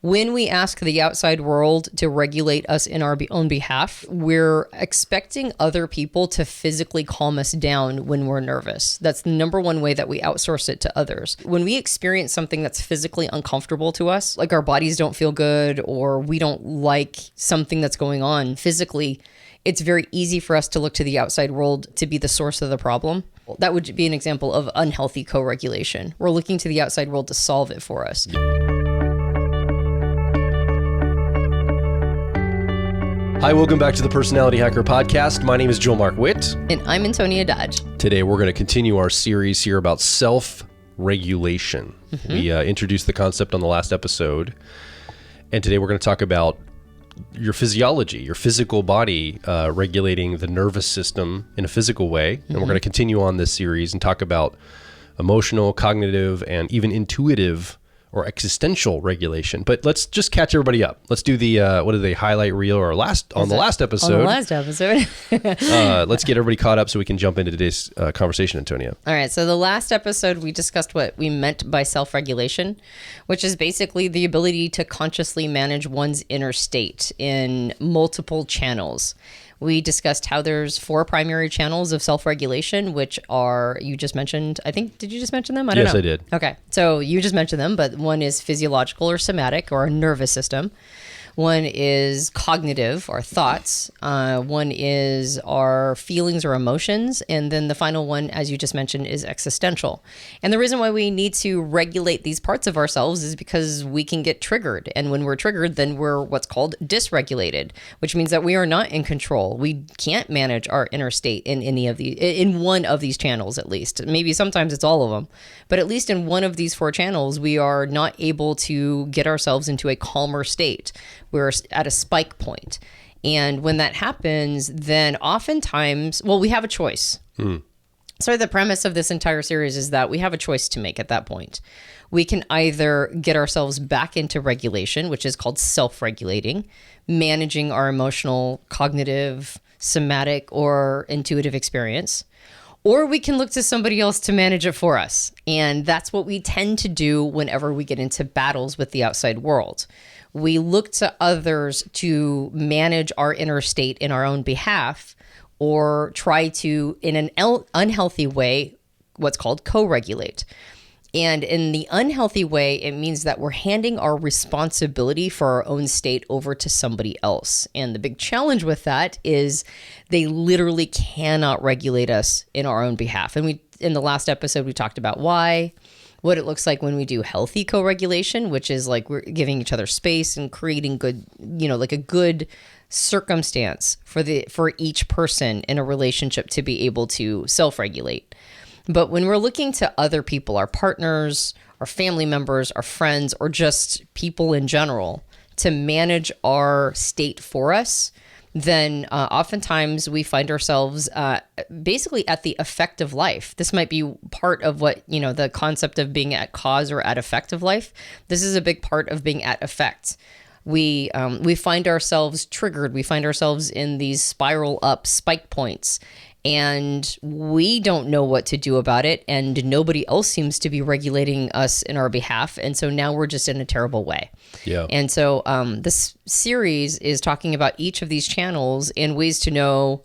When we ask the outside world to regulate us in our own behalf, we're expecting other people to physically calm us down when we're nervous. That's the number one way that we outsource it to others. When we experience something that's physically uncomfortable to us, like our bodies don't feel good or we don't like something that's going on physically, it's very easy for us to look to the outside world to be the source of the problem. That would be an example of unhealthy co-regulation. We're looking to the outside world to solve it for us. Hi, welcome back to the Personality Hacker Podcast. My name is Joel Mark Witt. And I'm Antonia Dodge. Today, we're going to continue our series here about self-regulation. We introduced the concept on the last episode. And today, we're going to talk about your physiology, your physical body regulating the nervous system in a physical way. And we're going to continue on this series and talk about emotional, cognitive, and even intuitive or existential regulation. But let's just catch everybody up. Let's do the, what did they highlight reel or last episode? On the last episode. Let's get everybody caught up so we can jump into today's conversation, Antonia. All right. So the last episode, we discussed what we meant by self-regulation, which is basically the ability to consciously manage one's inner state in multiple channels. We discussed how there's 4 primary channels of self-regulation, which are, you just mentioned, I think, did you just mention them? I don't know. Yes, I did. Okay. So you just mentioned them, but one is physiological or somatic or nervous system. One is cognitive, our thoughts. One is our feelings or emotions. And then the final one, as you just mentioned, is existential. And the reason why we need to regulate these parts of ourselves is because we can get triggered. And when we're triggered, then we're what's called dysregulated, which means that we are not in control. We can't manage our inner state in any of these, in one of these channels at least. Maybe sometimes it's all of them. But at least in one of these 4 channels, we are not able to get ourselves into a calmer state. We're at a spike point. And when that happens, then oftentimes, well, we have a choice. So the premise of this entire series is that we have a choice to make at that point. We can either get ourselves back into regulation, which is called self-regulating, managing our emotional, cognitive, somatic, or intuitive experience. Or we can look to somebody else to manage it for us. And that's what we tend to do whenever we get into battles with the outside world. We look to others to manage our inner state in our own behalf, or try to, in an unhealthy way, what's called co-regulate. And in the unhealthy way, it means that we're handing our responsibility for our own state over to somebody else. And the big challenge with that is they literally cannot regulate us in our own behalf. And in the last episode, we talked about why, what it looks like when we do healthy co-regulation, which is like we're giving each other space and creating good, like a good circumstance for each person in a relationship to be able to self-regulate. But when we're looking to other people, our partners, our family members, our friends, or just people in general to manage our state for us, then oftentimes we find ourselves basically at the effect of life. This might be part of what, the concept of being at cause or at effect of life. This is a big part of being at effect. We find ourselves triggered. We find ourselves in these spiral up spike points. And we don't know what to do about it. And nobody else seems to be regulating us in our behalf. And so now we're just in a terrible way. Yeah. And so this series is talking about each of these channels and ways to know,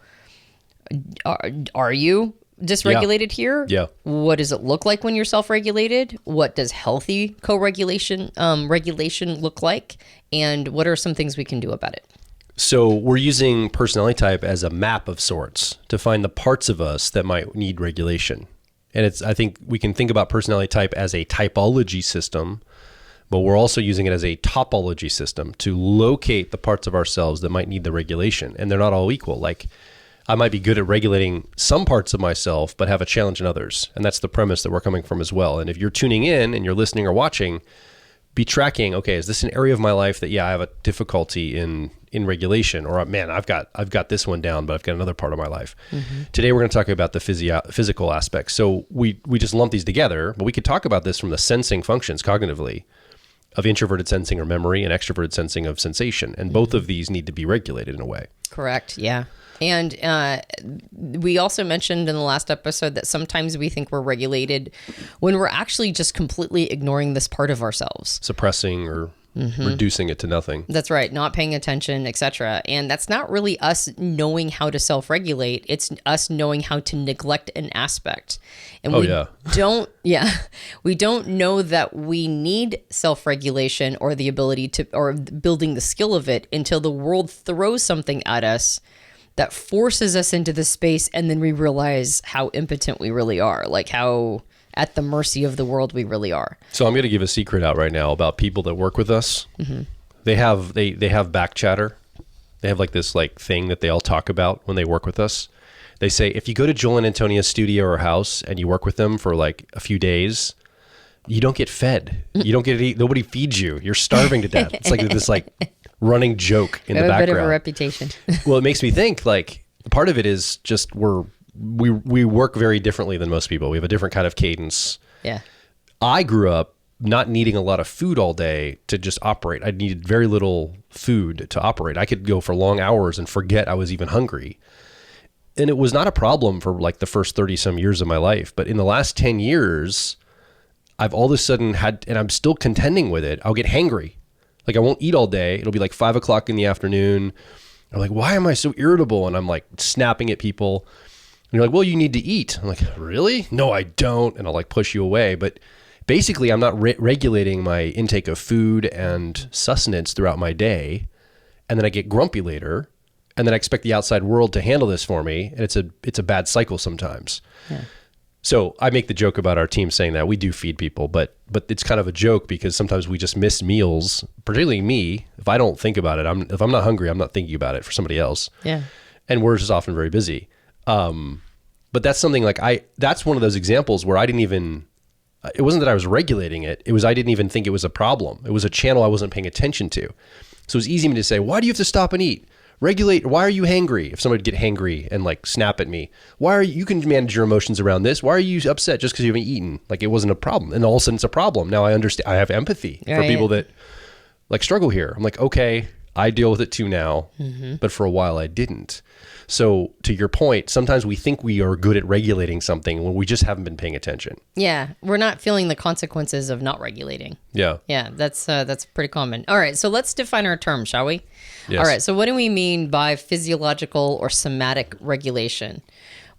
are you dysregulated here? Yeah. What does it look like when you're self-regulated? What does healthy co-regulation regulation look like? And what are some things we can do about it? So we're using personality type as a map of sorts to find the parts of us that might need regulation. And I think we can think about personality type as a typology system, but we're also using it as a topology system to locate the parts of ourselves that might need the regulation. And they're not all equal. Like I might be good at regulating some parts of myself, but have a challenge in others. And that's the premise that we're coming from as well. And if you're tuning in and you're listening or watching, be tracking, okay, is this an area of my life that, I have a difficulty in regulation, or man, I've got this one down, but I've got another part of my life. Today, we're going to talk about the physical aspects. So we just lump these together, but we could talk about this from the sensing functions cognitively of introverted sensing or memory and extroverted sensing of sensation. And both of these need to be regulated in a way. Correct. Yeah. And we also mentioned in the last episode that sometimes we think we're regulated when we're actually just completely ignoring this part of ourselves. Suppressing or reducing it to nothing. That's right. Not paying attention, etc. And that's not really us knowing how to self-regulate. It's us knowing how to neglect an aspect. And we don't know that we need self-regulation or the ability to, or building the skill of it until the world throws something at us that forces us into the space, and then we realize how impotent we really are, like how at the mercy of the world we really are. So I'm going to give a secret out right now about people that work with us. They have back chatter. They have like this like thing that they all talk about when they work with us. They say, if you go to Joel and Antonia's studio or house and you work with them for like a few days, you don't get fed. You don't get to eat. Nobody feeds you. You're starving to death. It's like this like running joke in the background. A bit of a reputation. Well, it makes me think like part of it is just we work very differently than most people. We have a different kind of cadence. Yeah. I grew up not needing a lot of food all day to just operate. I needed very little food to operate. I could go for long hours and forget I was even hungry. And it was not a problem for like the first 30 some years of my life. But in the last 10 years, I've all of a sudden had, and I'm still contending with it, I'll get hangry. Like I won't eat all day. It'll be like 5 o'clock in the afternoon. I'm like, why am I so irritable? And I'm like snapping at people. And you're like, well, you need to eat. I'm like, really? No, I don't. And I'll like push you away. But basically, I'm not regulating my intake of food and sustenance throughout my day. And then I get grumpy later. And then I expect the outside world to handle this for me. And it's a bad cycle sometimes. Yeah. So I make the joke about our team saying that we do feed people, but it's kind of a joke because sometimes we just miss meals, particularly me. If I don't think about it, if I'm not hungry, I'm not thinking about it for somebody else. Yeah. And we're just often very busy. But that's something like that's one of those examples where I didn't even, it wasn't that I was regulating it. It was, I didn't even think it was a problem. It was a channel I wasn't paying attention to. So it was easy for me to say, why do you have to stop and eat? Regulate. Why are you hangry? If somebody would get hangry and like snap at me, you can manage your emotions around this. Why are you upset just because you haven't eaten? Like it wasn't a problem. And all of a sudden it's a problem. Now I understand. I have empathy for people that like struggle here. I'm like, okay, I deal with it too now, but for a while I didn't. So to your point, sometimes we think we are good at regulating something when we just haven't been paying attention. Yeah. We're not feeling the consequences of not regulating. Yeah. Yeah. That's pretty common. All right. So let's define our term, shall we? Yes. All right. So what do we mean by physiological or somatic regulation?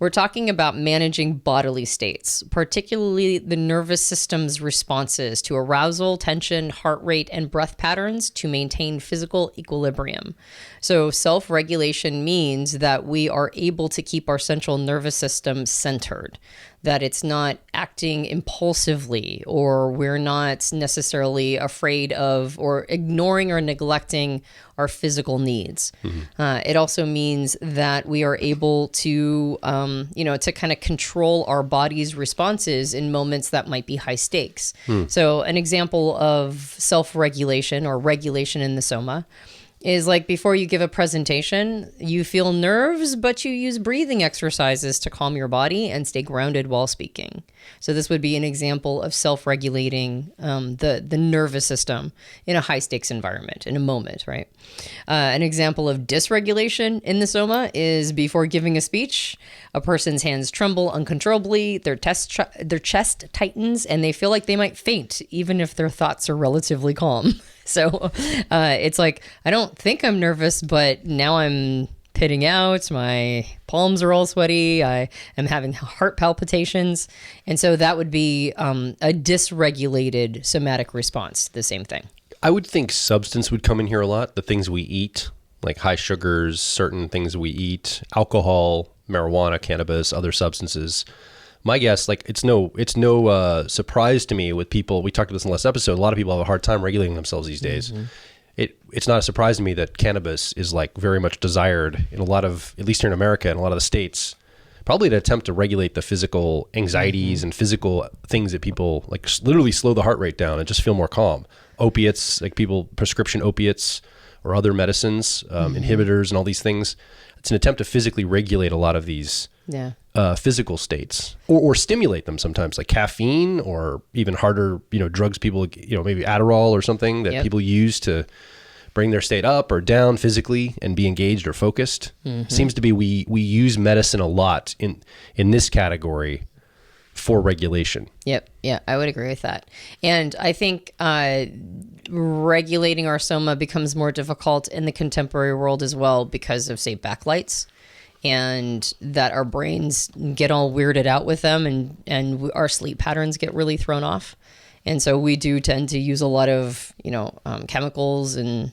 We're talking about managing bodily states, particularly the nervous system's responses to arousal, tension, heart rate, and breath patterns to maintain physical equilibrium. So self-regulation means that we are able to keep our central nervous system centered, that it's not acting impulsively, or we're not necessarily afraid of or ignoring or neglecting our physical needs. It also means that we are able to, to kind of control our body's responses in moments that might be high stakes. So an example of self-regulation or regulation in the soma is like before you give a presentation, you feel nerves, but you use breathing exercises to calm your body and stay grounded while speaking. So this would be an example of self-regulating the nervous system in a high-stakes environment, in a moment, right? An example of dysregulation in the soma is before giving a speech, a person's hands tremble uncontrollably, their chest tightens, and they feel like they might faint, even if their thoughts are relatively calm. So it's like, I don't think I'm nervous, but now I'm pitting out. My palms are all sweaty. I am having heart palpitations. And so that would be a dysregulated somatic response to the same thing. I would think substance would come in here a lot. The things we eat, like high sugars, certain things we eat, alcohol, marijuana, cannabis, other substances. My guess, like it's no surprise to me with people. We talked about this in the last episode. A lot of people have a hard time regulating themselves these days. It's not a surprise to me that cannabis is like very much desired in a lot of, at least here in America and a lot of the states, probably to attempt to regulate the physical anxieties and physical things that people like literally slow the heart rate down and just feel more calm. Opiates, like people, prescription opiates or other medicines, inhibitors and all these things. It's an attempt to physically regulate a lot of these physical states or stimulate them sometimes, like caffeine or even harder, drugs people, maybe Adderall or something that people use to bring their state up or down physically and be engaged or focused. Seems to be we use medicine a lot in this category for regulation. Yep. Yeah, I would agree with that. And I think regulating our soma becomes more difficult in the contemporary world as well because of, say, backlights, and that our brains get all weirded out with them, and our sleep patterns get really thrown off. And so we do tend to use a lot of, chemicals and,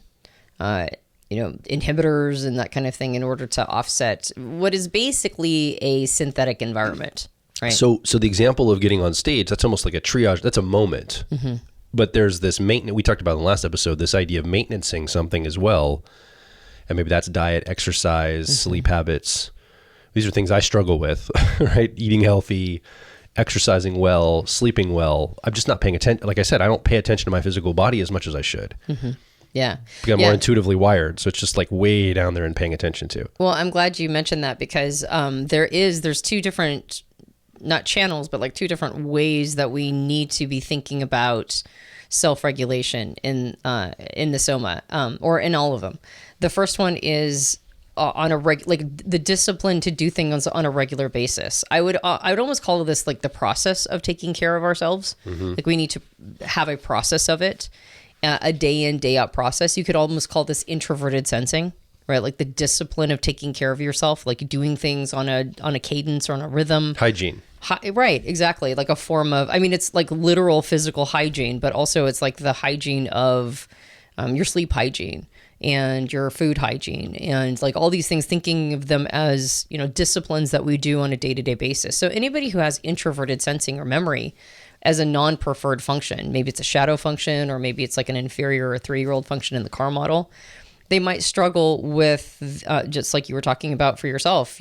inhibitors and that kind of thing in order to offset what is basically a synthetic environment. Right. So the example of getting on stage, that's almost like a triage. That's a moment. Mm-hmm. But there's this maintenance, we talked about in the last episode, this idea of maintenancing something as well. And maybe that's diet, exercise, mm-hmm. sleep habits. These are things I struggle with, right? Eating healthy, exercising well, sleeping well. I'm just not paying attention. Like I said, I don't pay attention to my physical body as much as I should. Mm-hmm. Yeah. Because I'm more intuitively wired. So it's just like way down there and paying attention to. Well, I'm glad you mentioned that because there's two different, not channels, but like two different ways that we need to be thinking about self-regulation in the soma, or in all of them. The first one is on the discipline to do things on a regular basis. I would almost call this like the process of taking care of ourselves. Mm-hmm. Like we need to have a process of it, a day in, day out process. You could almost call this introverted sensing, right? Like the discipline of taking care of yourself, like doing things on a cadence or on a rhythm. Hygiene. Right, exactly. Like a form of, it's like literal physical hygiene, but also it's like the hygiene of your sleep hygiene and your food hygiene and like all these things, thinking of them as, disciplines that we do on a day-to-day basis. So anybody who has introverted sensing or memory as a non-preferred function, maybe it's a shadow function, or maybe it's like an inferior or 3-year-old function in the car model, they might struggle with, just like you were talking about for yourself,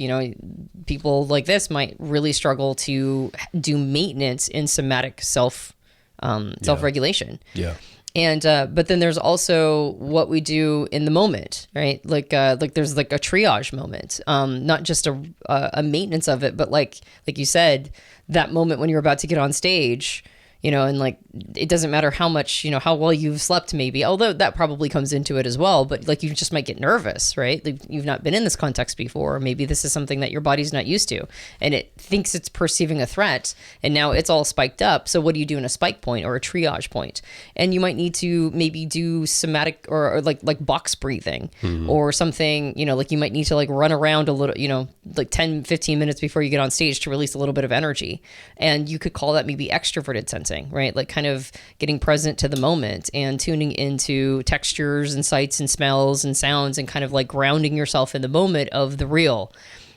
people like this might really struggle to do maintenance in somatic self-regulation. Yeah. And, but then there's also what we do in the moment, right? Like there's like a triage moment, not just a maintenance of it, but like you said, that moment when you're about to get on stage, and like, it doesn't matter how much, how well you've slept maybe, although that probably comes into it as well, but like you just might get nervous, right? Like you've not been in this context before, or maybe this is something that your body's not used to, and it thinks it's perceiving a threat, and now it's all spiked up. So what do you do in a spike point or a triage point? And you might need to maybe do somatic or like box breathing, mm-hmm. or something, like you might need to like run around a little, like 10, 15 minutes before you get on stage to release a little bit of energy. And you could call that maybe extroverted sensing. Right? Like kind of getting present to the moment and tuning into textures and sights and smells and sounds and kind of like grounding yourself in the moment of the real.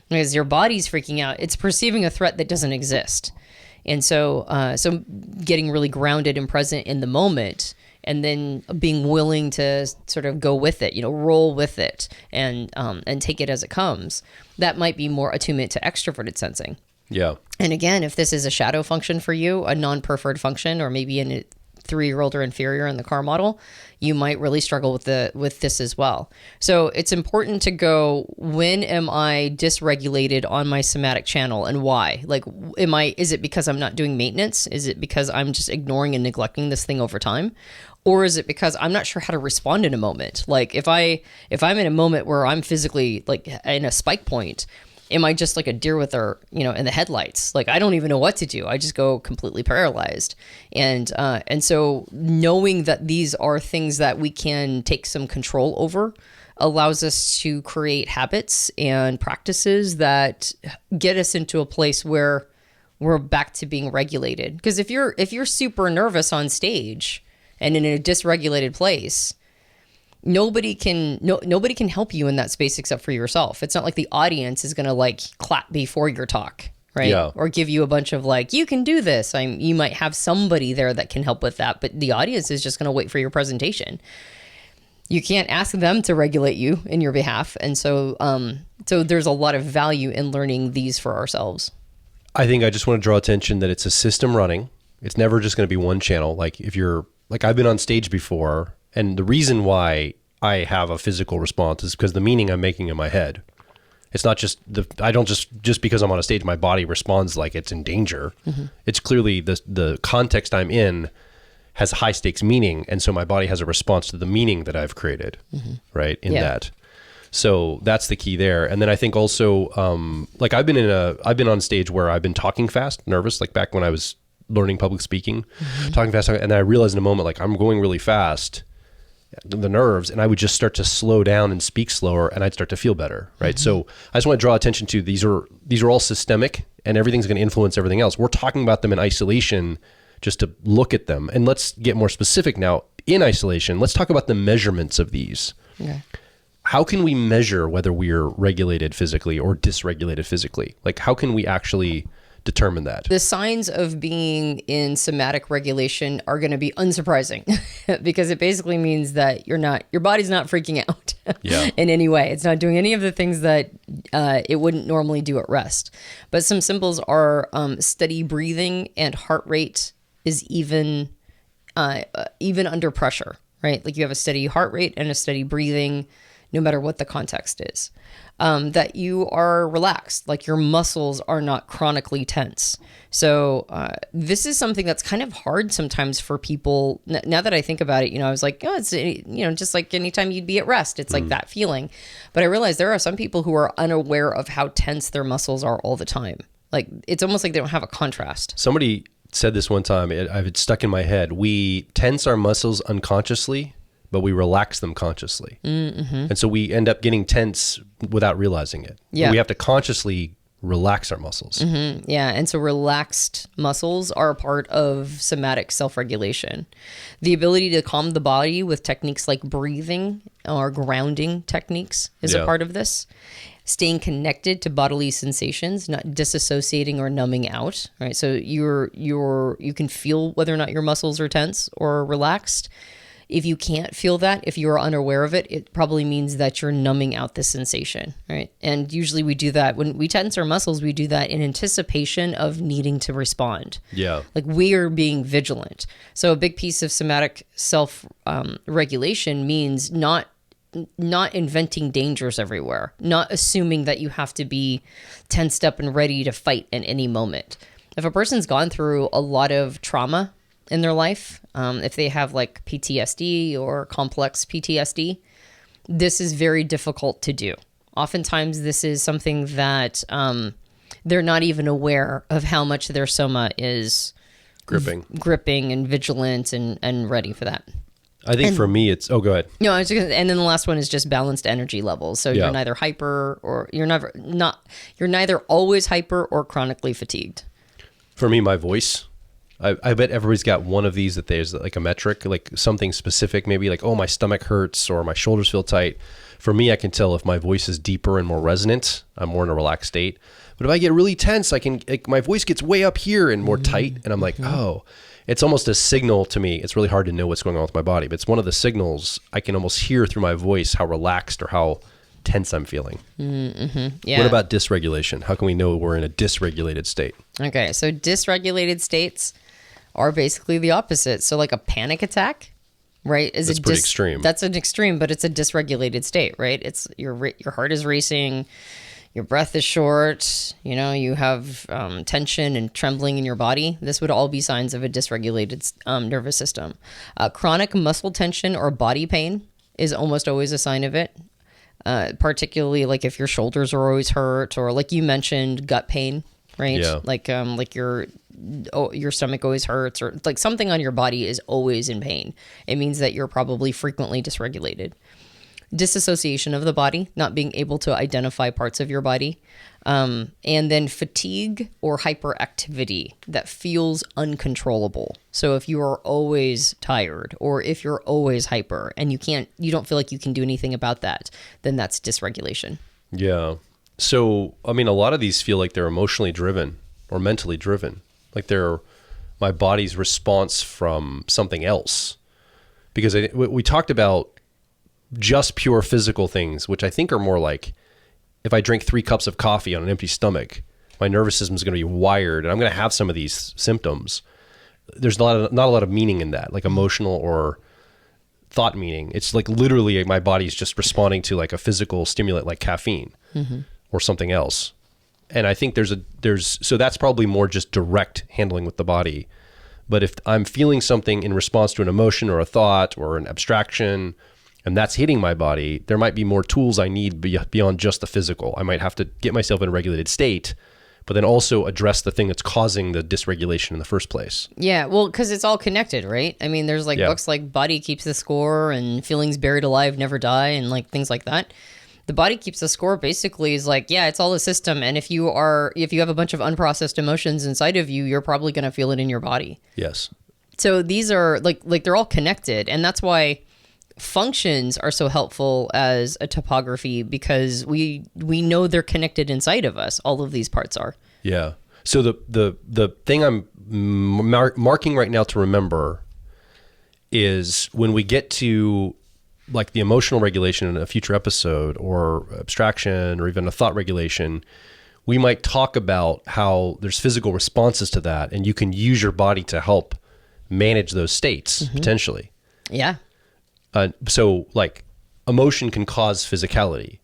Because your body's freaking out. It's perceiving a threat that doesn't exist. And so getting really grounded and present in the moment, and then being willing to sort of go with it, roll with it and take it as it comes. That might be more attunement to extroverted sensing. Yeah. And again, if this is a shadow function for you, a non-preferred function, or maybe in a 3-year-old or inferior in the car model, you might really struggle with this as well. So it's important to go, when am I dysregulated on my somatic channel, and why? Like, is it because I'm not doing maintenance? Is it because I'm just ignoring and neglecting this thing over time? Or is it because I'm not sure how to respond in a moment? Like if I'm in a moment where I'm physically like in a spike point, am I just like a deer with their, in the headlights? Like, I don't even know what to do. I just go completely paralyzed. And so knowing that these are things that we can take some control over allows us to create habits and practices that get us into a place where we're back to being regulated. Because if you're super nervous on stage and in a dysregulated place, nobody can help you in that space except for yourself. It's not like the audience is going to like clap before your talk, right? Yeah. Or give you a bunch of like, you can do this. You might have somebody there that can help with that, but the audience is just going to wait for your presentation. You can't ask them to regulate you in your behalf. And so there's a lot of value in learning these for ourselves. I think I just want to draw attention that it's a system running. It's never just going to be one channel. Like if you're like, I've been on stage before, and the reason why I have a physical response is because the meaning I'm making in my head. It's not just I don't just because I'm on a stage, my body responds like it's in danger. Mm-hmm. It's clearly the context I'm in has high stakes meaning. And so my body has a response to the meaning that I've created, mm-hmm. right? In that. So that's the key there. And then I think also, like I've been on stage where I've been talking fast, nervous, like back when I was learning public speaking, talking fast. And then I realized in a moment, like I'm going really fast, the nerves, and I would just start to slow down and speak slower, and I'd start to feel better. Right. So I just want to draw attention to these are all systemic, and everything's going to influence everything else. We're talking about them in isolation just to look at them. And let's get more specific now. In isolation, let's talk about the measurements of these. Okay. How can we measure whether we're regulated physically or dysregulated physically? Like, how can we actually determine that? The signs of being in somatic regulation are going to be unsurprising because it basically means that your body's not freaking out in any way. It's not doing any of the things that it wouldn't normally do at rest. But some symbols are steady breathing, and heart rate is even under pressure, right? Like you have a steady heart rate and a steady breathing, no matter what the context is. That you are relaxed, like your muscles are not chronically tense. So this is something that's kind of hard sometimes for people. Now that I think about it, I was like, oh, it's, just like anytime you'd be at rest, it's like that feeling. But I realized there are some people who are unaware of how tense their muscles are all the time. Like it's almost like they don't have a contrast. Somebody said this one time, I've stuck in my head. We tense our muscles unconsciously, but we relax them consciously. And so we end up getting tense without realizing it. Yeah. We have to consciously relax our muscles. Yeah. And so relaxed muscles are a part of somatic self-regulation. The ability to calm the body with techniques like breathing or grounding techniques is a part of this. Staying connected to bodily sensations, not disassociating or numbing out, right? So you can feel whether or not your muscles are tense or relaxed. If you can't feel that, if you're unaware of it, it probably means that you're numbing out the sensation, right? And usually we do that when we tense our muscles, we do that in anticipation of needing to respond. Yeah. Like we are being vigilant. So a big piece of somatic self-regulation means not inventing dangers everywhere, not assuming that you have to be tensed up and ready to fight at any moment. If a person's gone through a lot of trauma in their life, if they have like PTSD or complex PTSD, this is very difficult to do. Oftentimes, this is something that they're not even aware of how much their soma is gripping and vigilant and ready for that. I think for me, it's... Oh, go ahead. No, and then the last one is just balanced energy levels. So you're neither hyper or you're neither always hyper or chronically fatigued. For me, my voice... I bet everybody's got one of these that there's like a metric, like something specific, maybe like, oh, my stomach hurts or my shoulders feel tight. For me, I can tell if my voice is deeper and more resonant, I'm more in a relaxed state. But if I get really tense, my voice gets way up here and more tight. And I'm like, oh, it's almost a signal to me. It's really hard to know what's going on with my body, but it's one of the signals I can almost hear through my voice how relaxed or how tense I'm feeling. Yeah. What about dysregulation? How can we know we're in a dysregulated state? Okay, so dysregulated states are basically the opposite. So like a panic attack, right? That's pretty extreme. That's an extreme, but it's a dysregulated state, right? It's your heart is racing, your breath is short, you have tension and trembling in your body. This would all be signs of a dysregulated nervous system. Chronic muscle tension or body pain is almost always a sign of it. Particularly like if your shoulders are always hurt, or like you mentioned, gut pain, right? Yeah. Like your stomach always hurts, or like something on your body is always in pain. It means that you're probably frequently dysregulated. Disassociation of the body, not being able to identify parts of your body. And then fatigue or hyperactivity that feels uncontrollable. So if you are always tired, or if you're always hyper and you don't feel like you can do anything about that, then that's dysregulation. Yeah. So, I mean, a lot of these feel like they're emotionally driven or mentally driven. Like they're my body's response from something else. Because we talked about just pure physical things, which I think are more like if I drink 3 cups of coffee on an empty stomach, my nervous system is going to be wired and I'm going to have some of these symptoms. There's not a lot of meaning in that, like emotional or thought meaning. It's like literally my body's just responding to like a physical stimulant like caffeine or something else. And I think so that's probably more just direct handling with the body. But if I'm feeling something in response to an emotion or a thought or an abstraction and that's hitting my body, there might be more tools I need beyond just the physical. I might have to get myself in a regulated state, but then also address the thing that's causing the dysregulation in the first place. Yeah, well, because it's all connected, right? I mean, there's like books like Body Keeps the Score and Feelings Buried Alive Never Die and like things like that. The body keeps the score basically is like, yeah, it's all a system. And if you have a bunch of unprocessed emotions inside of you, you're probably going to feel it in your body. Yes. So these are like they're all connected. And that's why functions are so helpful as a topography, because we know they're connected inside of us. All of these parts are. Yeah. So the thing I'm marking right now to remember is when we get to like the emotional regulation in a future episode, or abstraction, or even a thought regulation, we might talk about how there's physical responses to that, and you can use your body to help manage those states potentially. Yeah. So like emotion can cause physicality,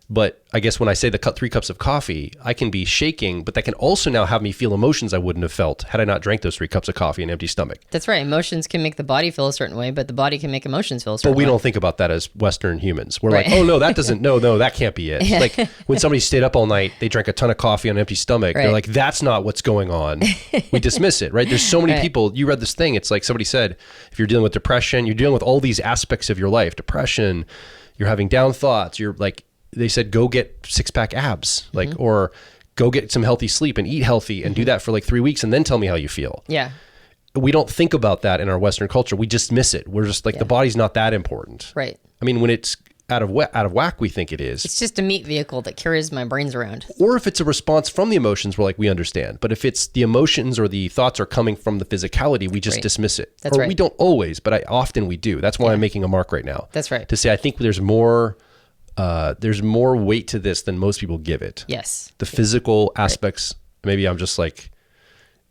but I guess when I say the 3 cups of coffee, I can be shaking, but that can also now have me feel emotions I wouldn't have felt had I not drank those 3 cups of coffee in an empty stomach. That's right. Emotions can make the body feel a certain way, but the body can make emotions feel a certain way. But we don't think about that as Western humans. We're like, oh no, that doesn't, no, that can't be it. Like when somebody stayed up all night, they drank a ton of coffee on an empty stomach. They're like, that's not what's going on. We dismiss it, right? There's so many people, you read this thing. It's like somebody said, if you're dealing with depression, you're dealing with all these aspects of your life, depression, you're having down thoughts, you're like, they said, go get 6-pack abs, like, or go get some healthy sleep and eat healthy and do that for like 3 weeks and then tell me how you feel. Yeah. We don't think about that in our Western culture. We just miss it. We're just like, the body's not that important. Right. I mean, when it's out of whack, we think it is. It's just a meat vehicle that carries my brains around. Or if it's a response from the emotions, we're like, we understand. But if it's the emotions or the thoughts are coming from the physicality, we just dismiss it. That's right. We don't always, but often we do. That's why I'm making a mark right now. That's right. To say, I think there's more weight to this than most people give it. Yes. The physical aspects, maybe I'm just like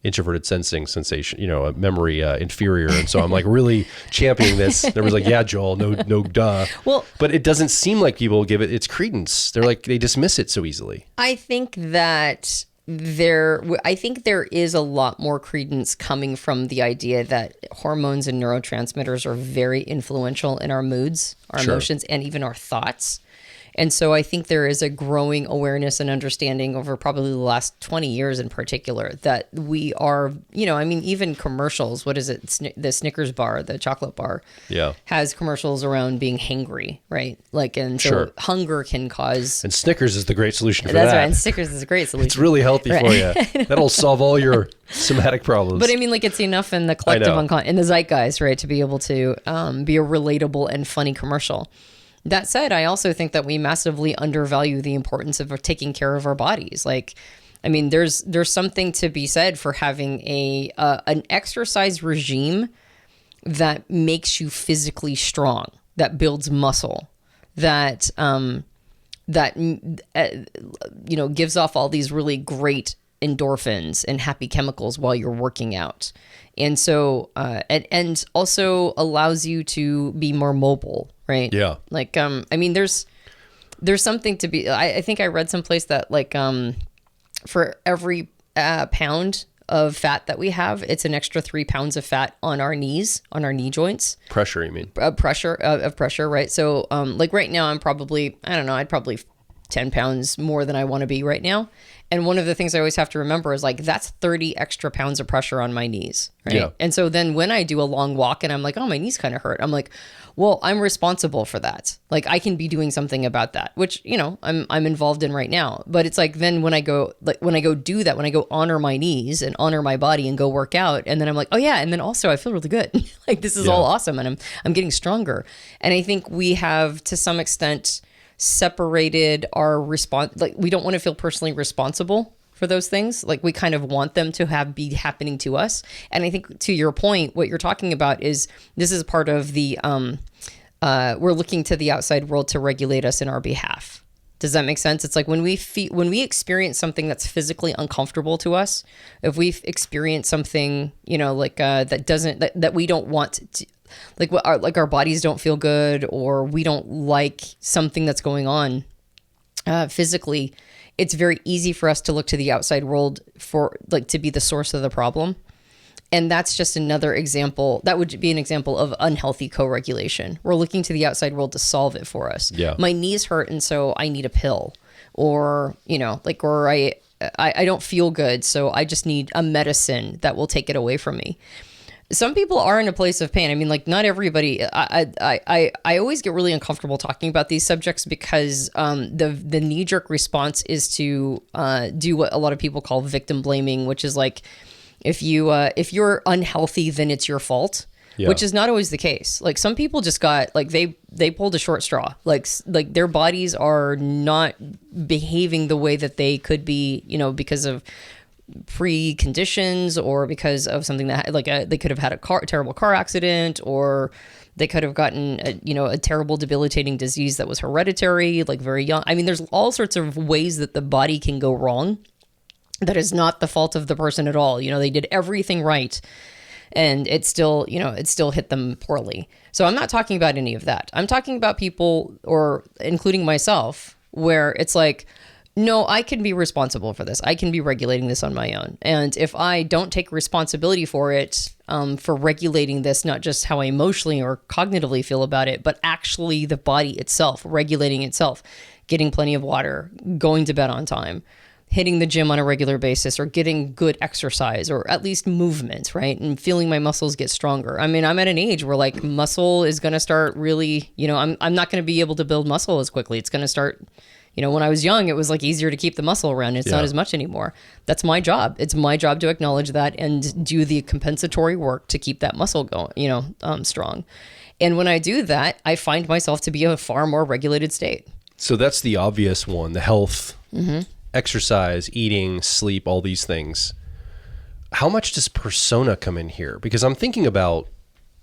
introverted sensation, a memory inferior. And so I'm like really championing this. Everyone's like, yeah, Joel, no, duh. Well, but it doesn't seem like people give it its credence. They're like, they dismiss it so easily. I think that there is a lot more credence coming from the idea that hormones and neurotransmitters are very influential in our moods, our emotions, and even our thoughts. And so I think there is a growing awareness and understanding over probably the last 20 years in particular that we are, even commercials, what is it? The Snickers bar, the chocolate bar, has commercials around being hangry, right? Like, and so hunger can cause. And Snickers is the great solution for That's that. right. And Snickers is a great solution. It's really healthy for you. That'll solve all your somatic problems. But I mean, like, it's enough in the collective in the zeitgeist, right, to be able to be a relatable and funny commercial. That said, I also think that we massively undervalue the importance of taking care of our bodies. Like, I mean, there's something to be said for having an exercise regime that makes you physically strong, that builds muscle, that gives off all these really great endorphins and happy chemicals while you're working out. And so, and also allows you to be more mobile, right? Yeah. Like, I mean, there's something to be, I think I read someplace that like, for every pound of fat that we have, it's an extra 3 pounds of fat on our knees, on our knee joints. Pressure, you mean? Pressure, right? So, like right now I'm probably, I'd probably 10 pounds more than I want to be right now. And one of the things I always have to remember is like, that's 30 extra pounds of pressure on my knees. Right. Yeah. And so then when I do a long walk and I'm like, oh, my knees kind of hurt. I'm like, well, I'm responsible for that. Like I can be doing something about that, which, I'm involved in right now. But it's like, then when I go do that, when I go honor my knees and honor my body and go work out, and then I'm like, oh yeah. And then also I feel really good. Like this is all awesome. And I'm getting stronger. And I think we have to some extent separated our response. Like we don't want to feel personally responsible for those things. Like we kind of want them to be happening to us. And I think to your point, what you're talking about is this is part of the, we're looking to the outside world to regulate us in our behalf. Does that make sense? It's like when we experience something that's physically uncomfortable to us, if we've experienced something, that we don't want to, like our bodies don't feel good, or we don't like something that's going on physically, it's very easy for us to look to the outside world for like to be the source of the problem. And that's just another example. That would be an example of unhealthy co-regulation. We're looking to the outside world to solve it for us. Yeah. My knees hurt, and so I need a pill. Or, or I don't feel good, so I just need a medicine that will take it away from me. Some people are in a place of pain. I mean, like, not everybody. I always get really uncomfortable talking about these subjects because the knee-jerk response is to do what a lot of people call victim blaming, which is like, if you're unhealthy, then it's your fault. Yeah. Which is not always the case. Like, some people just got, like, they pulled a short straw. Like their bodies are not behaving the way that they could be, because of preconditions or because of something that, like, they could have had a terrible car accident, or they could have gotten a terrible debilitating disease that was hereditary, like very young. I mean, there's all sorts of ways that the body can go wrong. That is not the fault of the person at all. They did everything right, and it still hit them poorly. So I'm not talking about any of that. I'm talking about people, or including myself, where it's like, no, I can be responsible for this. I can be regulating this on my own. And if I don't take responsibility for it, for regulating this, not just how I emotionally or cognitively feel about it, but actually the body itself, regulating itself, getting plenty of water, going to bed on time, hitting the gym on a regular basis, or getting good exercise, or at least movement, right? And feeling my muscles get stronger. I mean, I'm at an age where, like, muscle is going to start really, I'm not going to be able to build muscle as quickly. It's going to start, when I was young, it was like easier to keep the muscle around. It's not as much anymore. That's my job. It's my job to acknowledge that and do the compensatory work to keep that muscle going, strong. And when I do that, I find myself to be a far more regulated state. So that's the obvious one, the health, exercise, eating, sleep, all these things. How much does persona come in here? Because I'm thinking about,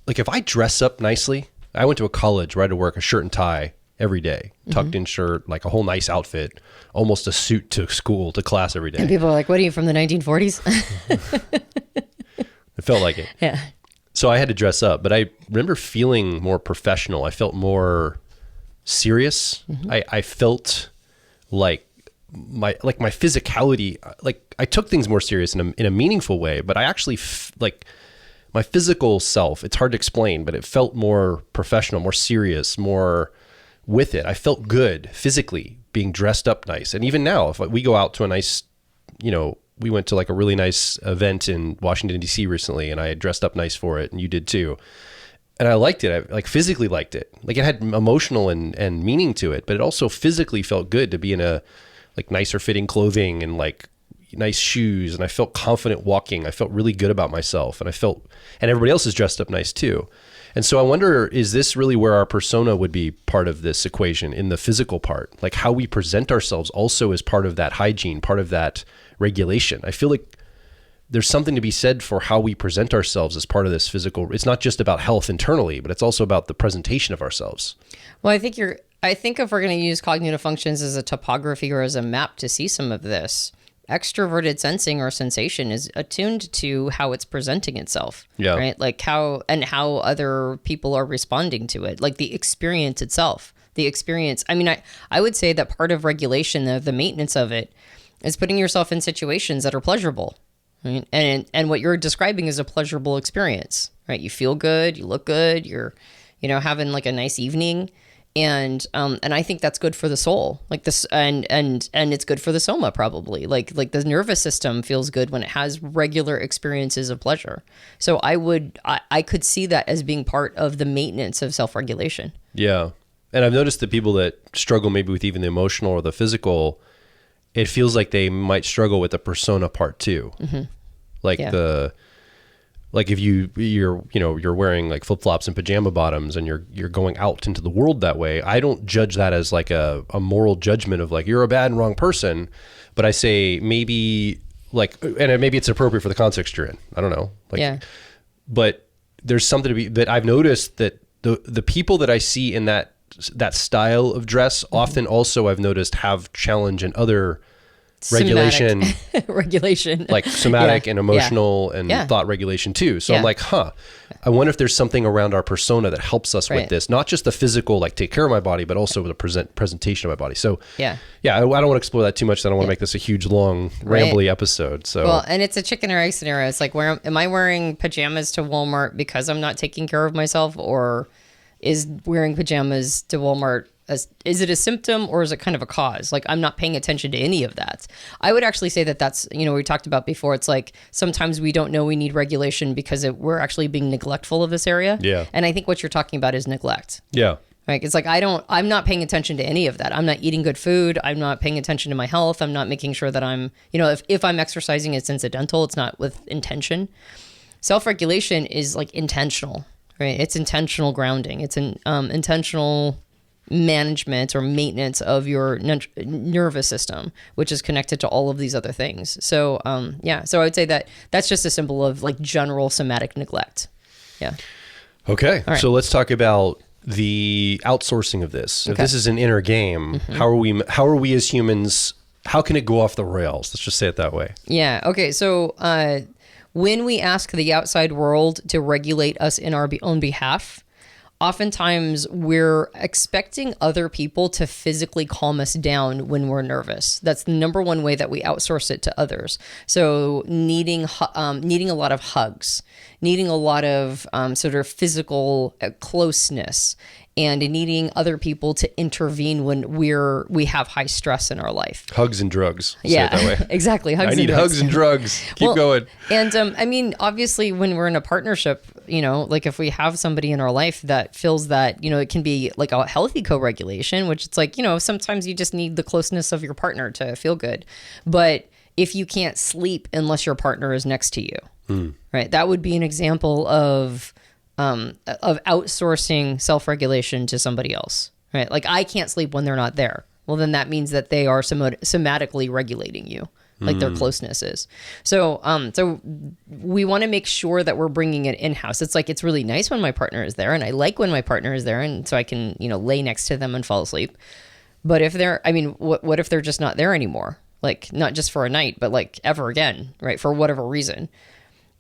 like, if I dress up nicely, I went to a college where I had to work a shirt and tie every day, tucked in shirt, like a whole nice outfit, almost a suit to school, to class every day. And people are like, what are you, from the 1940s? It felt like it. Yeah. So I had to dress up, but I remember feeling more professional. I felt more serious. I felt like my physicality, like, I took things more serious in a meaningful way, but I actually like my physical self, it's hard to explain, but it felt more professional, more serious, more with it. I felt good physically being dressed up nice. And even now, if we go out to a nice, we went to like a really nice event in Washington, D.C. recently, and I dressed up nice for it, and you did too. And I liked it. I, like, physically liked it. Like, it had emotional and meaning to it, but it also physically felt good to be in a, like, nicer fitting clothing and, like, nice shoes. And I felt confident walking. I felt really good about myself, and and everybody else is dressed up nice too. And so I wonder, is this really where our persona would be part of this equation, in the physical part? Like, how we present ourselves also is part of that hygiene, part of that regulation. I feel like there's something to be said for how we present ourselves as part of this physical. It's not just about health internally, but it's also about the presentation of ourselves. Well, I think if we're going to use cognitive functions as a topography or as a map to see some of this, extroverted sensing or sensation is attuned to how it's presenting itself. Yeah. Right. Like how other people are responding to it, like the experience itself, I mean, I would say that part of regulation, the maintenance of it, is putting yourself in situations that are pleasurable. Right? And what you're describing is a pleasurable experience, right? You feel good, you look good, you're, having like a nice evening. And I think that's good for the soul, like this, and it's good for the soma, probably. Like the nervous system feels good when it has regular experiences of pleasure. So I could see that as being part of the maintenance of self-regulation. Yeah. And I've noticed that people that struggle maybe with even the emotional or the physical, it feels like they might struggle with the persona part too. Like like if you're wearing like flip-flops and pajama bottoms and you're going out into the world that way, I don't judge that as like a moral judgment of like, you're a bad and wrong person. But I say maybe like, and maybe it's appropriate for the context you're in. I don't know. But there's something to be, that I've noticed that the people that I see in that style of dress often also, I've noticed, have challenge in other regulation, regulation, like somatic and emotional and Yeah. thought regulation too. So I'm Yeah. like, I wonder if there's something around our persona that helps us with Right. this, not just the physical, like take care of my body, but also the presentation of my body. So Yeah. I don't want to explore that too much. I don't want to make this a huge, long, rambly episode. So Well, and it's a chicken or egg scenario. It's like, am I wearing pajamas to Walmart because I'm not taking care of myself, or is wearing pajamas to Walmart is it a symptom or is it kind of a cause? Like, I'm not paying attention to any of that. I would actually say that that's, we talked about before. It's like sometimes we don't know we need regulation because we're actually being neglectful of this area. Yeah. And I think what you're talking about is neglect. yeah. Right? It's like I'm not paying attention to any of that. I'm not eating good food. I'm not paying attention to my health. I'm not making sure that I'm, if I'm exercising, it's incidental. It's not with intention. Self-regulation is like intentional, right? It's intentional grounding. It's an intentional management or maintenance of your nervous system, which is connected to all of these other things. So, so I would say that that's just a symbol of like general somatic neglect. Yeah. Okay. right. So let's talk about the outsourcing of this. If this is an inner game, how are we as humans, how can it go off the rails? Let's just say it that way. Yeah. Okay. So, when we ask the outside world to regulate us in our own behalf, oftentimes we're expecting other people to physically calm us down when we're nervous. That's the number one way that we outsource it to others. So needing a lot of hugs, needing a lot of sort of physical closeness, and needing other people to intervene when we have high stress in our life. Hugs and drugs. Say it that way. Exactly. I need hugs and drugs. Keep going. And I mean, obviously, when we're in a partnership, like if we have somebody in our life that feels that, it can be like a healthy co-regulation, which it's like, sometimes you just need the closeness of your partner to feel good. But if you can't sleep unless your partner is next to you, right? That would be an example of outsourcing self-regulation to somebody else, right? Like I can't sleep when they're not there. Well, then that means that they are somatically regulating you, like their closeness is. So, so we want to make sure that we're bringing it in-house. It's like, it's really nice when my partner is there, and I like when my partner is there, and so I can, lay next to them and fall asleep. But if what if they're just not there anymore? Like not just for a night, but like ever again, right? For whatever reason.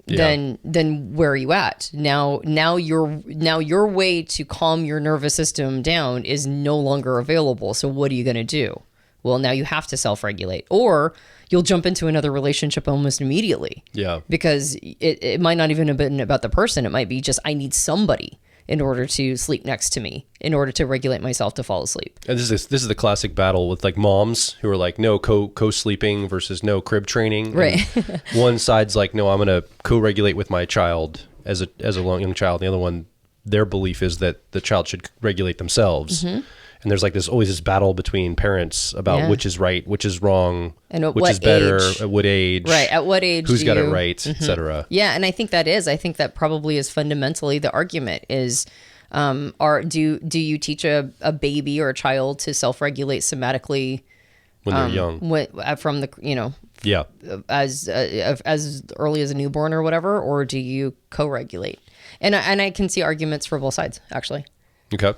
Yeah. Then where are you at? Now your way to calm your nervous system down is no longer available. So what are you going to do? Well, now you have to self-regulate, or you'll jump into another relationship almost immediately. Yeah. Because it might not even have been about the person. It might be just, I need somebody in order to sleep next to me, in order to regulate myself to fall asleep. And this is the classic battle with like moms who are like, no co-sleeping versus no crib training. Right. One side's like, no, I'm going to co-regulate with my child as a young child. The other one, their belief is that the child should regulate themselves. Mm-hmm. And there's like always this battle between parents about which is right, which is wrong, and which is better, at what age. Right, at what age who's got it right, et cetera. Yeah, and I think that probably is fundamentally the argument is, do you teach a baby or a child to self-regulate somatically when they're young, from the as early as a newborn or whatever, or do you co-regulate? And I can see arguments for both sides actually. Okay.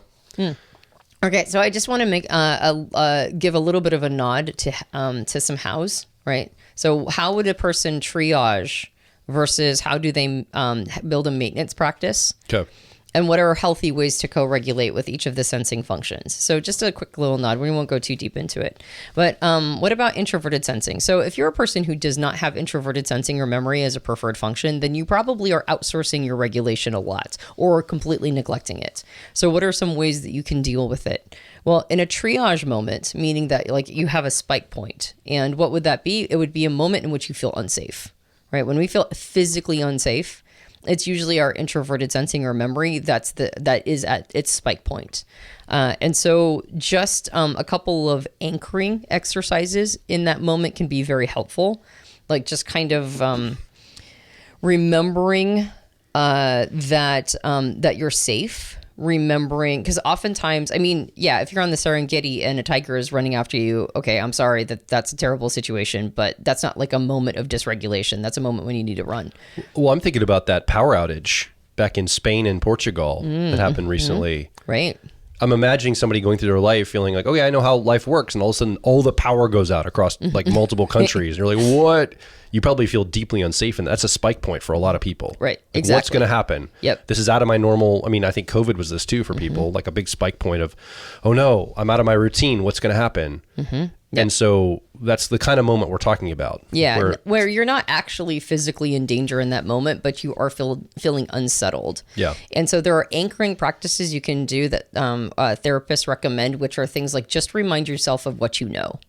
Okay, so I just want to give a little bit of a nod to some hows, right? So how would a person triage versus how do they build a maintenance practice? Okay. And what are healthy ways to co-regulate with each of the sensing functions? So just a quick little nod. We won't go too deep into it. But what about introverted sensing? So if you're a person who does not have introverted sensing or memory as a preferred function, then you probably are outsourcing your regulation a lot or completely neglecting it. So what are some ways that you can deal with it? Well, in a triage moment, meaning that like you have a spike point. And what would that be? It would be a moment in which you feel unsafe, right? When we feel physically unsafe, it's usually our introverted sensing or memory that is at its spike point. And so just a couple of anchoring exercises in that moment can be very helpful. Like just kind of remembering that you're safe. Remembering, because oftentimes, I mean, yeah, if you're on the Serengeti and a tiger is running after you, okay, I'm sorry that's a terrible situation, but that's not like a moment of dysregulation. That's a moment when you need to run. Well, I'm thinking about that power outage back in Spain and Portugal that happened recently. Right. I'm imagining somebody going through their life feeling like, okay, I know how life works. And all of a sudden all the power goes out across like multiple countries. And you're like, what? You probably feel deeply unsafe. And that's a spike point for a lot of people. Right. Like, Exactly. what's going to happen? Yep. This is out of my normal. I mean, I think COVID was this too for people, like a big spike point of, oh no, I'm out of my routine. What's going to happen? And so that's the kind of moment we're talking about. Yeah, where you're not actually physically in danger in that moment, but you are feeling unsettled. Yeah. And so there are anchoring practices you can do that therapists recommend, which are things like just remind yourself of what you know,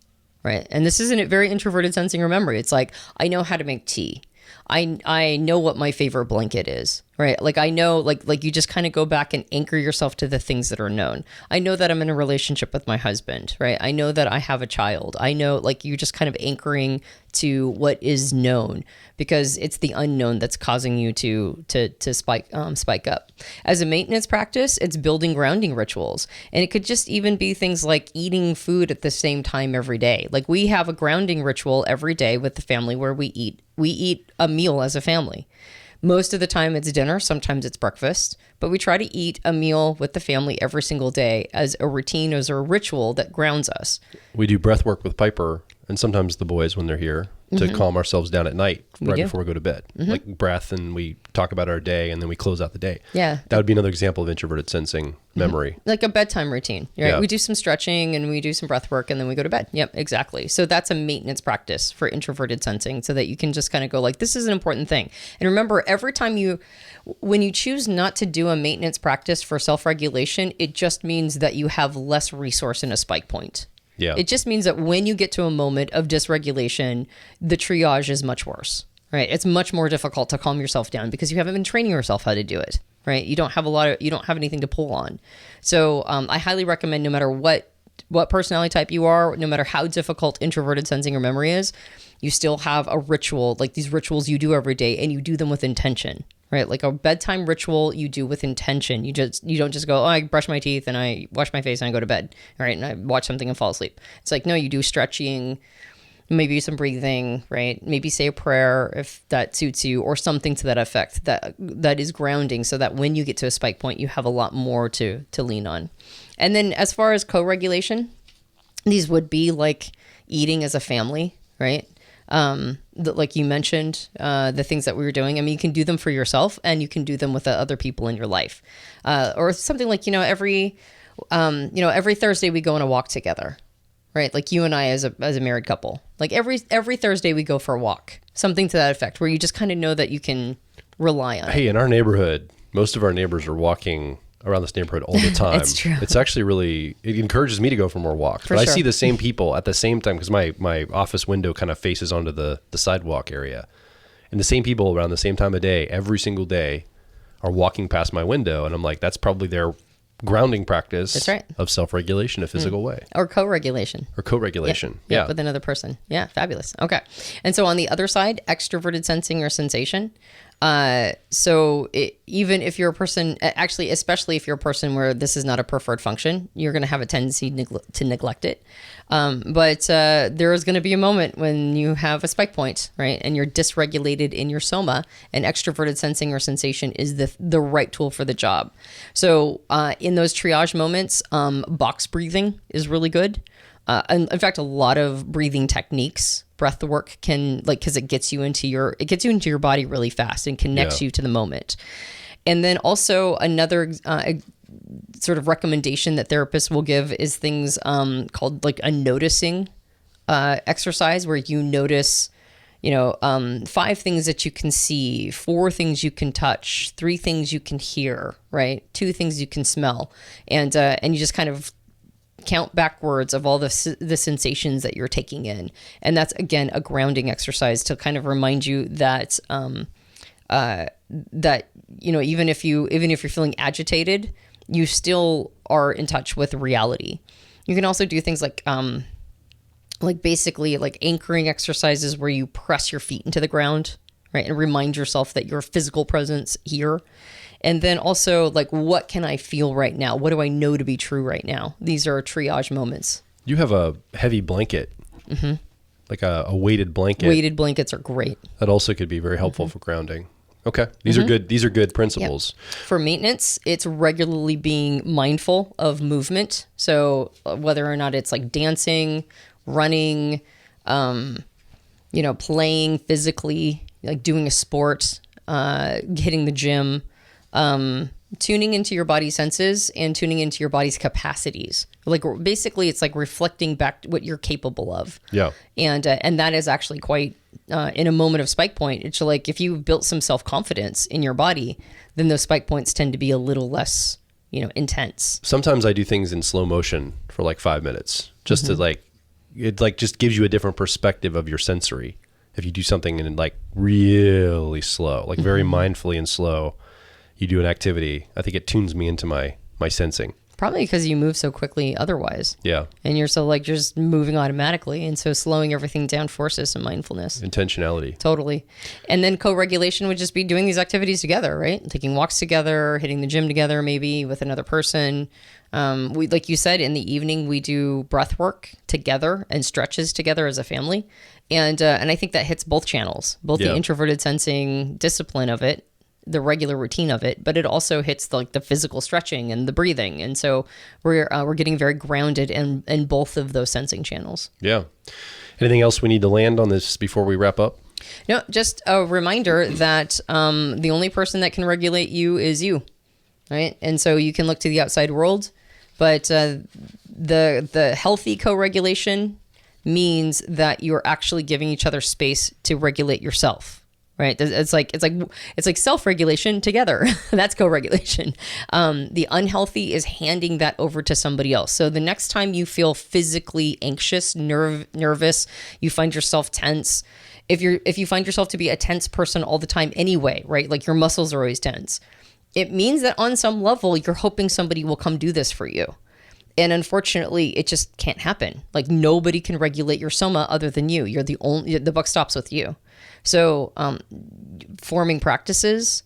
right? And this isn't a very introverted sensing or memory. It's like, I know how to make tea. I know what my favorite blanket is, right? Like I know, like you just kind of go back and anchor yourself to the things that are known. I know that I'm in a relationship with my husband, right? I know that I have a child. I know, like you're just kind of anchoring to what is known because it's the unknown that's causing you to spike up. As a maintenance practice, it's building grounding rituals, and it could just even be things like eating food at the same time every day. Like we have a grounding ritual every day with the family where we eat a meal as a family. Most of the time it's dinner, sometimes it's breakfast, but we try to eat a meal with the family every single day as a routine, as a ritual that grounds us. We do breath work with Piper and sometimes the boys when they're here to calm ourselves down at night before we go to bed. Like breath, and we talk about our day and then we close out the day. Yeah. That would be another example of introverted sensing memory. Like a bedtime routine, right? Yeah. We do some stretching and we do some breath work and then we go to bed. Yep, exactly. So that's a maintenance practice for introverted sensing so that you can just kind of go like, this is an important thing. And remember, every time when you choose not to do a maintenance practice for self-regulation, it just means that you have less resource in a spike point. Yeah. It just means that when you get to a moment of dysregulation, the triage is much worse, right? It's much more difficult to calm yourself down because you haven't been training yourself how to do it, right? You don't have anything to pull on. So I highly recommend, no matter what personality type you are, no matter how difficult introverted sensing or memory is, you still have a ritual, like these rituals you do every day, and you do them with intention, right? Like a bedtime ritual you do with intention. You don't just go, oh, I brush my teeth and I wash my face and I go to bed, right? And I watch something and fall asleep. It's like, no, you do stretching, maybe some breathing, right? Maybe say a prayer if that suits you, or something to that effect that is grounding, so that when you get to a spike point, you have a lot more to lean on. And then as far as co-regulation, these would be like eating as a family, right? Like you mentioned, the things that we were doing. I mean, you can do them for yourself and you can do them with the other people in your life. Or something like, every Thursday we go on a walk together, right? Like you and I as a married couple, like every Thursday we go for a walk, something to that effect, where you just kind of know that you can rely on. Hey, in our neighborhood, most of our neighbors are walking around this neighborhood all the time. It's true. It's actually it encourages me to go for more walks. But I see the same people at the same time, because my office window kind of faces onto the sidewalk area. And the same people around the same time of day, every single day, are walking past my window. And I'm like, that's probably their grounding practice. That's right. Of self-regulation in a physical way. Or co-regulation. Yeah. With another person. Yeah, fabulous. Okay. And so on the other side, extroverted sensing or sensation. Even if you're a person, actually, especially if you're a person where this is not a preferred function, you're going to have a tendency to neglect it. But there is going to be a moment when you have a spike point, right? And you're dysregulated in your soma, and extroverted sensing or sensation is the right tool for the job. So in those triage moments, box breathing is really good. And in fact, a lot of breathing techniques, breath work can, like, because it gets you into your body really fast and connects you to the moment. And then also another sort of recommendation that therapists will give is things called like a noticing exercise, where you notice, 5 things that you can see, 4 things you can touch, 3 things you can hear, right? 2 things you can smell, and you just kind of count backwards of all the sensations that you're taking in. And that's, again, a grounding exercise to kind of remind you that even if you're feeling agitated, you still are in touch with reality. You can also do things like basically like anchoring exercises where you press your feet into the ground, right? And remind yourself that your physical presence here. And then also, like, what can I feel right now? What do I know to be true right now? These are triage moments. You have a heavy blanket, like a weighted blanket. Weighted blankets are great. That also could be very helpful for grounding. Okay. These are good. These are good principles. For maintenance, it's regularly being mindful of movement. So whether or not it's like dancing, running, playing physically, like doing a sport, hitting the gym, tuning into your body senses and tuning into your body's capacities. Like basically it's like reflecting back what you're capable of. Yeah. And that is actually quite, in a moment of spike point, it's like if you've built some self-confidence in your body, then those spike points tend to be a little less, intense. Sometimes I do things in slow motion for like 5 minutes just to it just gives you a different perspective of your sensory. If you do something in like really slow, like very mindfully and slow, you do an activity, I think it tunes me into my sensing. Probably because you move so quickly otherwise. Yeah. And you're so like just moving automatically. And so slowing everything down forces some mindfulness. Intentionality. Totally. And then co-regulation would just be doing these activities together, right? Taking walks together, hitting the gym together, maybe with another person. We, like you said, in the evening, we do breath work together and stretches together as a family. And I think that hits both channels, both the introverted sensing discipline of it, the regular routine of it, but it also hits the physical stretching and the breathing. And so we're getting very grounded in both of those sensing channels. Yeah. Anything else we need to land on this before we wrap up? No, just a reminder that the only person that can regulate you is you, right? And so you can look to the outside world, but the healthy co-regulation means that you're actually giving each other space to regulate yourself. Right. It's like self-regulation together. That's co-regulation. The unhealthy is handing that over to somebody else. So the next time you feel physically anxious, nervous, you find yourself tense. If you find yourself to be a tense person all the time anyway, right? Like your muscles are always tense. It means that on some level, you're hoping somebody will come do this for you. And unfortunately, it just can't happen. Like nobody can regulate your soma other than you. You're the buck stops with you. So forming practices,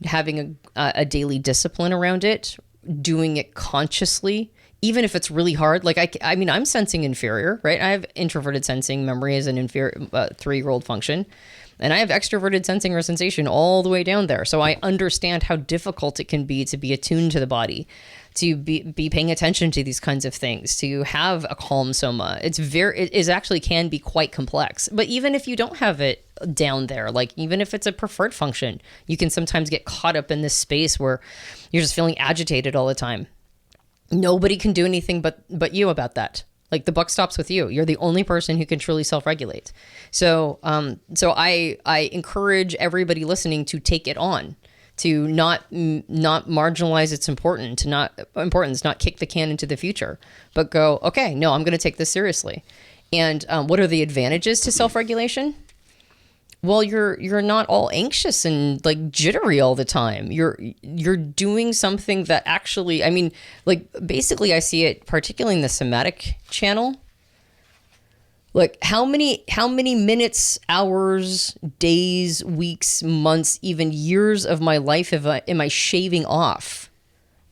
having a daily discipline around it, doing it consciously, even if it's really hard. Like I mean, I'm sensing inferior, right? I have introverted sensing memory as an inferior 3-year-old function. And I have extroverted sensing or sensation all the way down there. So I understand how difficult it can be to be attuned to the body, to be paying attention to these kinds of things, to have a calm soma. It actually can be quite complex. But even if you don't have it down there, like even if it's a preferred function, you can sometimes get caught up in this space where you're just feeling agitated all the time. Nobody can do anything but you about that. Like the buck stops with you. You're the only person who can truly self-regulate. So I encourage everybody listening to take it on, to not marginalize its importance, not kick the can into the future, but go, okay, no, I'm going to take this seriously. And what are the advantages to self-regulation? Well, you're not all anxious and like jittery all the time. You're doing something that actually, I mean, like basically I see it particularly in the somatic channel. Like how many minutes, hours, days, weeks, months, even years of my life am I shaving off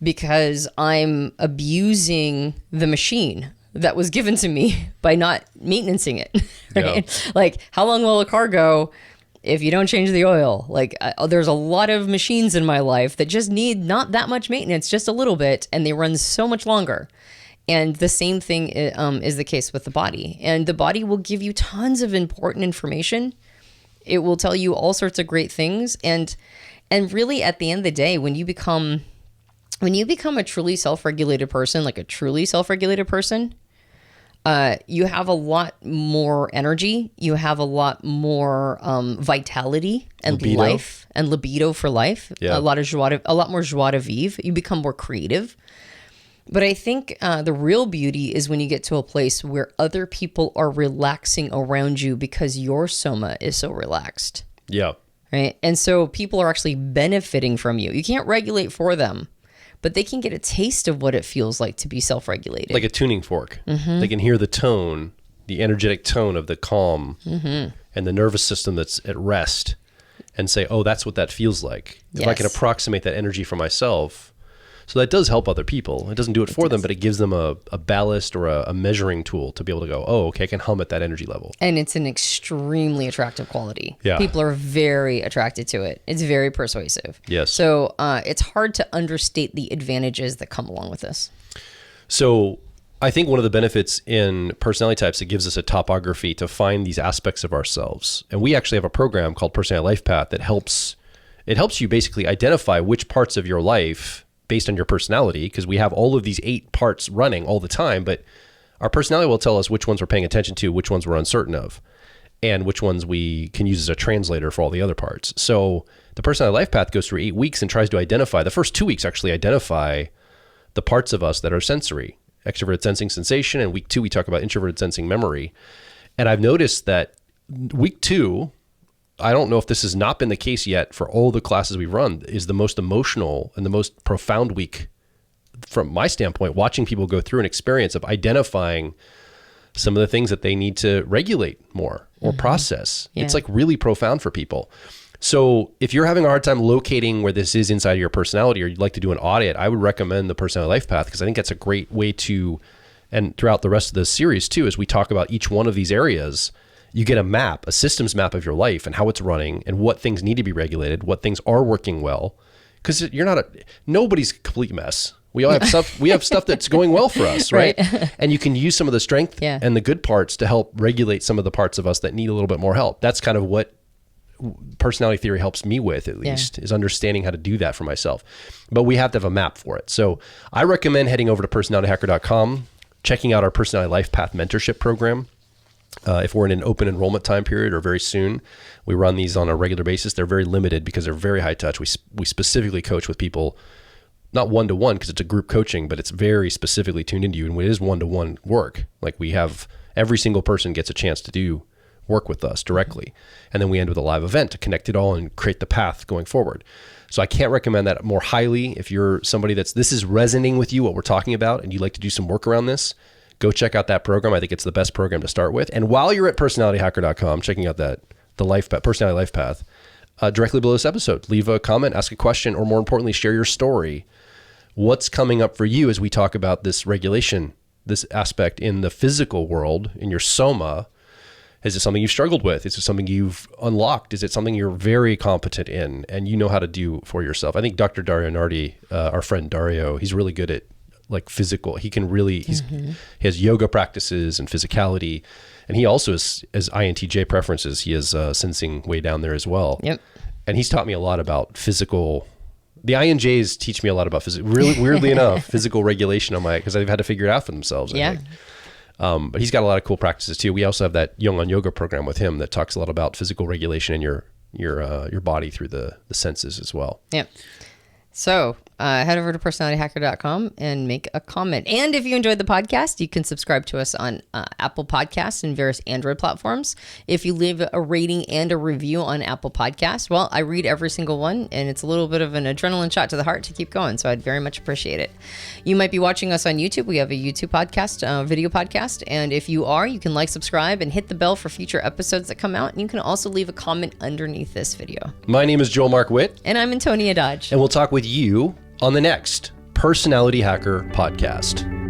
because I'm abusing the machine that was given to me by not maintaining it, right? Yeah. Like how long will a car go if you don't change the oil? Like there's a lot of machines in my life that just need not that much maintenance, just a little bit, and they run so much longer. And the same thing is the case with the body. And the body will give you tons of important information. It will tell you all sorts of great things. And really at the end of the day, when you become a truly self-regulated person, like a truly self-regulated person, you have a lot more energy. You have a lot more vitality and libido. Life and libido for life. Yeah. A lot more joie de vivre. You become more creative. But I think the real beauty is when you get to a place where other people are relaxing around you because your soma is so relaxed. Yeah. Right. And so people are actually benefiting from you. You can't regulate for them, but they can get a taste of what it feels like to be self-regulated. Like a tuning fork. Mm-hmm. They can hear the tone, the energetic tone of the calm and the nervous system that's at rest and say, oh, that's what that feels like. Yes. If I can approximate that energy for myself. So that does help other people. It doesn't do it for them, but it gives them a ballast or a measuring tool to be able to go, oh, okay, I can hum at that energy level. And it's an extremely attractive quality. Yeah. People are very attracted to it. It's very persuasive. Yes. So it's hard to understate the advantages that come along with this. So I think one of the benefits in personality types, it gives us a topography to find these aspects of ourselves. And we actually have a program called Personality Life Path that helps you basically identify which parts of your life based on your personality, because we have all of these 8 parts running all the time, but our personality will tell us which ones we're paying attention to, which ones we're uncertain of, and which ones we can use as a translator for all the other parts. So the Personality Life Path goes through 8 weeks and tries to identify, the first 2 weeks actually identify the parts of us that are sensory, extroverted sensing sensation, and week 2 we talk about introverted sensing memory. And I've noticed that week 2, I don't know if this has not been the case yet for all the classes we've run, is the most emotional and the most profound week from my standpoint, watching people go through an experience of identifying some of the things that they need to regulate more or process. Yeah. It's like really profound for people. So if you're having a hard time locating where this is inside of your personality, or you'd like to do an audit, I would recommend the Personality Life Path, because I think that's a great way to, and throughout the rest of the series too, as we talk about each one of these areas, you get a map, a systems map of your life and how it's running and what things need to be regulated, what things are working well. Because nobody's a complete mess. We all have stuff. We have stuff that's going well for us, right? And you can use some of the strength and the good parts to help regulate some of the parts of us that need a little bit more help. That's kind of what personality theory helps me with, at least, is understanding how to do that for myself. But we have to have a map for it. So I recommend heading over to personalityhacker.com, checking out our Personality Life Path mentorship program. If we're in an open enrollment time period or very soon, we run these on a regular basis. They're very limited because they're very high touch. We specifically coach with people, not one-to-one because it's a group coaching, but it's very specifically tuned into you. And it is one-to-one work. Like we have, every single person gets a chance to do work with us directly. And then we end with a live event to connect it all and create the path going forward. So I can't recommend that more highly. If you're somebody this is resonating with you, what we're talking about, and you'd like to do some work around this, go check out that program. I think it's the best program to start with. And while you're at personalityhacker.com, checking out the Personality Life Path, directly below this episode, leave a comment, ask a question, or more importantly, share your story. What's coming up for you as we talk about this regulation, this aspect in the physical world, in your soma? Is it something you've struggled with? Is it something you've unlocked? Is it something you're very competent in and you know how to do for yourself? I think Dr. Dario Nardi, our friend Dario, he's really good at like physical. He can really, he has yoga practices and physicality. And he also has INTJ preferences. He has sensing way down there as well. Yep. And he's taught me a lot about physical. The INJs teach me a lot about really weirdly enough, physical regulation on because they've had to figure it out for themselves. I think. But he's got a lot of cool practices too. We also have that Jung on Yoga program with him that talks a lot about physical regulation in your body through the senses as well. Yep. So head over to personalityhacker.com and make a comment. And if you enjoyed the podcast, you can subscribe to us on Apple Podcasts and various Android platforms. If you leave a rating and a review on Apple Podcasts, well, I read every single one, and it's a little bit of an adrenaline shot to the heart to keep going. So I'd very much appreciate it. You might be watching us on YouTube. We have a YouTube podcast, video podcast. And if you are, you can subscribe, and hit the bell for future episodes that come out. And you can also leave a comment underneath this video. My name is Joel Mark Witt. And I'm Antonia Dodge. And we'll talk with you on the next Personality Hacker podcast.